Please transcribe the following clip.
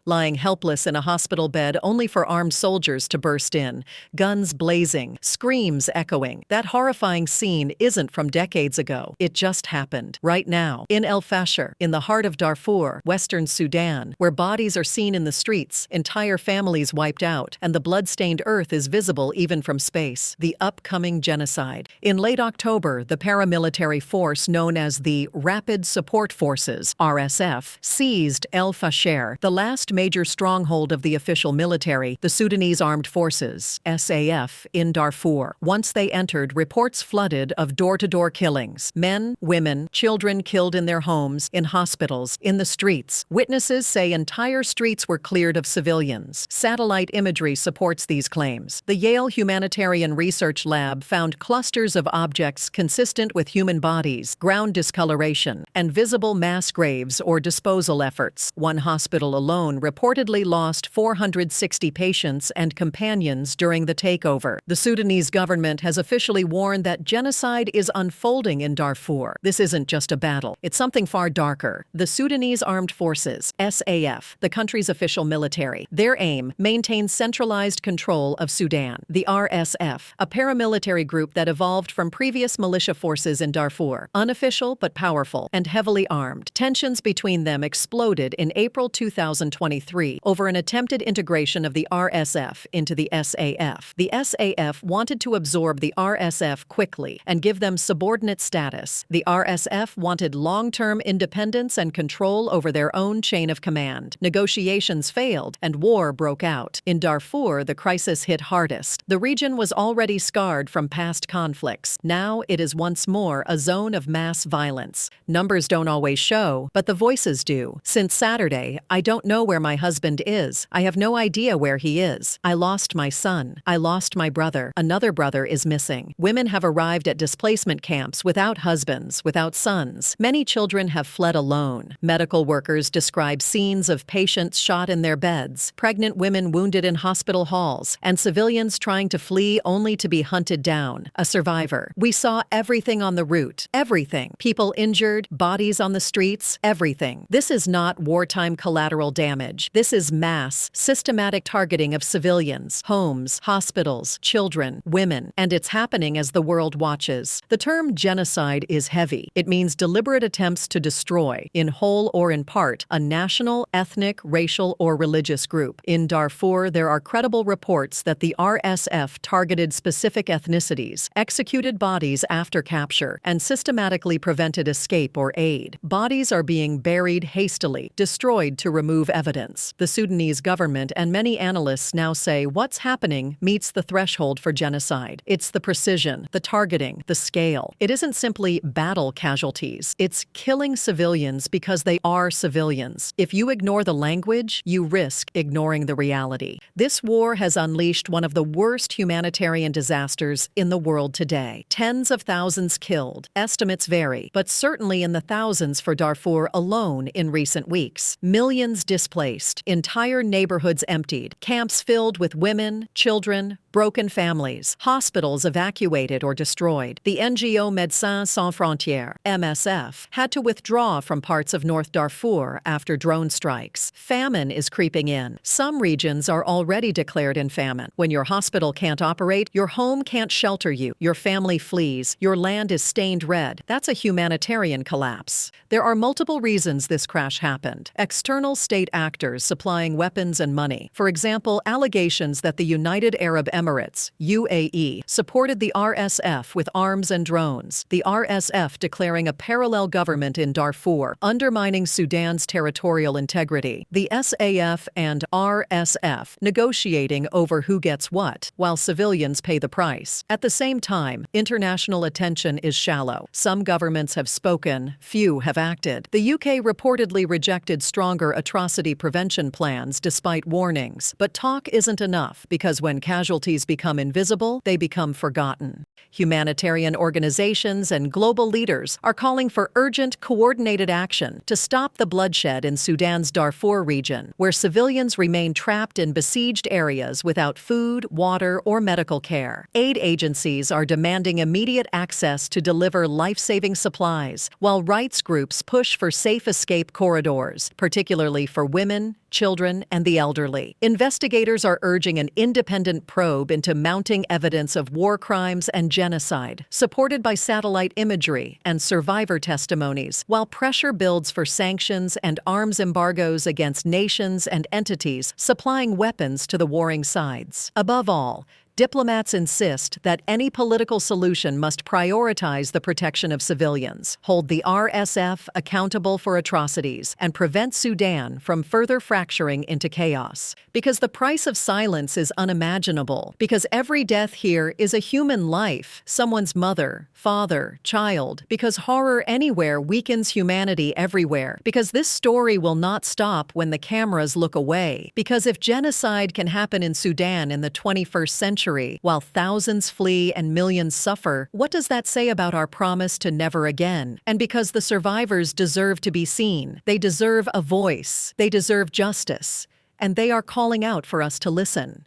lying helpless in a hospital bed only for armed soldiers to burst in, guns blazing, screams echoing. That horrifying scene isn't from decades ago. It just happened, right now, in El Fasher, in the heart of Darfur, western Sudan, where bodies are seen in the streets, entire families wiped out, and the blood-stained earth is visible even from space. The upcoming genocide. In late October, the paramilitary force known as the Rapid Support Forces, RSF, seized El Fasher, the last major stronghold of the official military, the Sudanese Armed Forces, SAF, in Darfur. Once they entered, reports flooded of door-to-door killings. Men, women, children killed in their homes, in hospitals, in the streets. Witnesses say entire streets were cleared of civilians. Satellite imagery supports these claims. The Yale Humanitarian Research Lab found clusters of objects consistent with human bodies, ground discoloration, and visible mass graves or disposal efforts. One hospital alone reportedly lost 460 patients and companions during the takeover. The Sudanese government has officially warned that genocide is unfolding in Darfur. This isn't just a battle. It's something far darker. The Sudanese Armed Forces, SAF, the country's official military. Their aim, maintain centralized control of Sudan. The RSF, a paramilitary group that evolved from previous militia forces in Darfur. Unofficial but powerful and heavily armed. Tensions between them exploded in April 2023 over an attempted integration of the RSF into the SAF. The SAF wanted to absorb the RSF quickly and give them subordinate status. The RSF wanted long-term independence and control over their own chain of command. Negotiations failed and war broke out. In Darfur, the crisis hit hardest. The region was already scarred from past conflicts. Now it is once more a zone of mass violence. Numbers don't always show, but the voices do. Since Saturday, I don't know where my husband is. I have no idea where he is. I lost my son. I lost my brother. Another brother is missing. Women have arrived at displacement camps without husbands, without sons. Many children have fled alone. Medical workers describe scenes of patients shot in their beds, pregnant women wounded in hospital halls, and civilians trying to flee only to be hunted down. A survivor. We saw everything on the route. Everything. People injured, bodies on the streets, everything. This is not wartime collateral damage. This is mass, systematic targeting of civilians, homes, hospitals, children, women, and it's happening as the world watches. The term genocide is heavy. It means deliberate attempts to destroy, in whole or in part, a national, ethnic, racial, or religious group. In Darfur, there are credible reports that the RSF targeted specific ethnicities, executed bodies after capture, and systematically prevented escape or aid. Bodies are being buried hastily, destroyed to remove evidence. The Sudanese government and many analysts now say what's happening meets the threshold for genocide. It's the precision, the targeting, the scale. It isn't simply battle casualties. It's killing civilians because they are civilians. If you ignore the language, you risk ignoring the reality. This war has unleashed one of the worst humanitarian disasters in the world today. Tens of thousands killed. Estimates vary, but certainly in the thousands for Darfur alone in recent weeks. Millions displaced. Entire neighborhoods emptied. Camps filled with women, children, broken families, hospitals evacuated or destroyed. The NGO Médecins Sans Frontières, MSF, had to withdraw from parts of North Darfur after drone strikes. Famine is creeping in. Some regions are already declared in famine. When your hospital can't operate, your home can't shelter you, your family flees, your land is stained red. That's a humanitarian collapse. There are multiple reasons this crash happened. External state actors supplying weapons and money. For example, allegations that the United Arab Emirates, UAE, supported the RSF with arms and drones. The RSF declaring a parallel government in Darfur, undermining Sudan's territorial integrity. The SAF and RSF negotiating over who gets what, while civilians pay the price. At the same time, international attention is shallow. Some governments have spoken, few have acted. The UK reportedly rejected stronger atrocity prevention plans despite warnings. But talk isn't enough, because when casualties casualties become invisible, they become forgotten. Humanitarian organizations and global leaders are calling for urgent, coordinated action to stop the bloodshed in Sudan's Darfur region, where civilians remain trapped in besieged areas without food, water, or medical care. Aid agencies are demanding immediate access to deliver life-saving supplies, while rights groups push for safe escape corridors, particularly for women, children, and the elderly. Investigators are urging an independent probe into mounting evidence of war crimes and genocide, supported by satellite imagery and survivor testimonies, while pressure builds for sanctions and arms embargoes against nations and entities supplying weapons to the warring sides. Above all, diplomats insist that any political solution must prioritize the protection of civilians, hold the RSF accountable for atrocities, and prevent Sudan from further fracturing into chaos. Because the price of silence is unimaginable, because every death here is a human life, someone's mother, father, child, because horror anywhere weakens humanity everywhere, because this story will not stop when the cameras look away, because if genocide can happen in Sudan in the 21st century, while thousands flee and millions suffer, what does that say about our promise to never again? And because the survivors deserve to be seen, they deserve a voice, they deserve justice, and they are calling out for us to listen.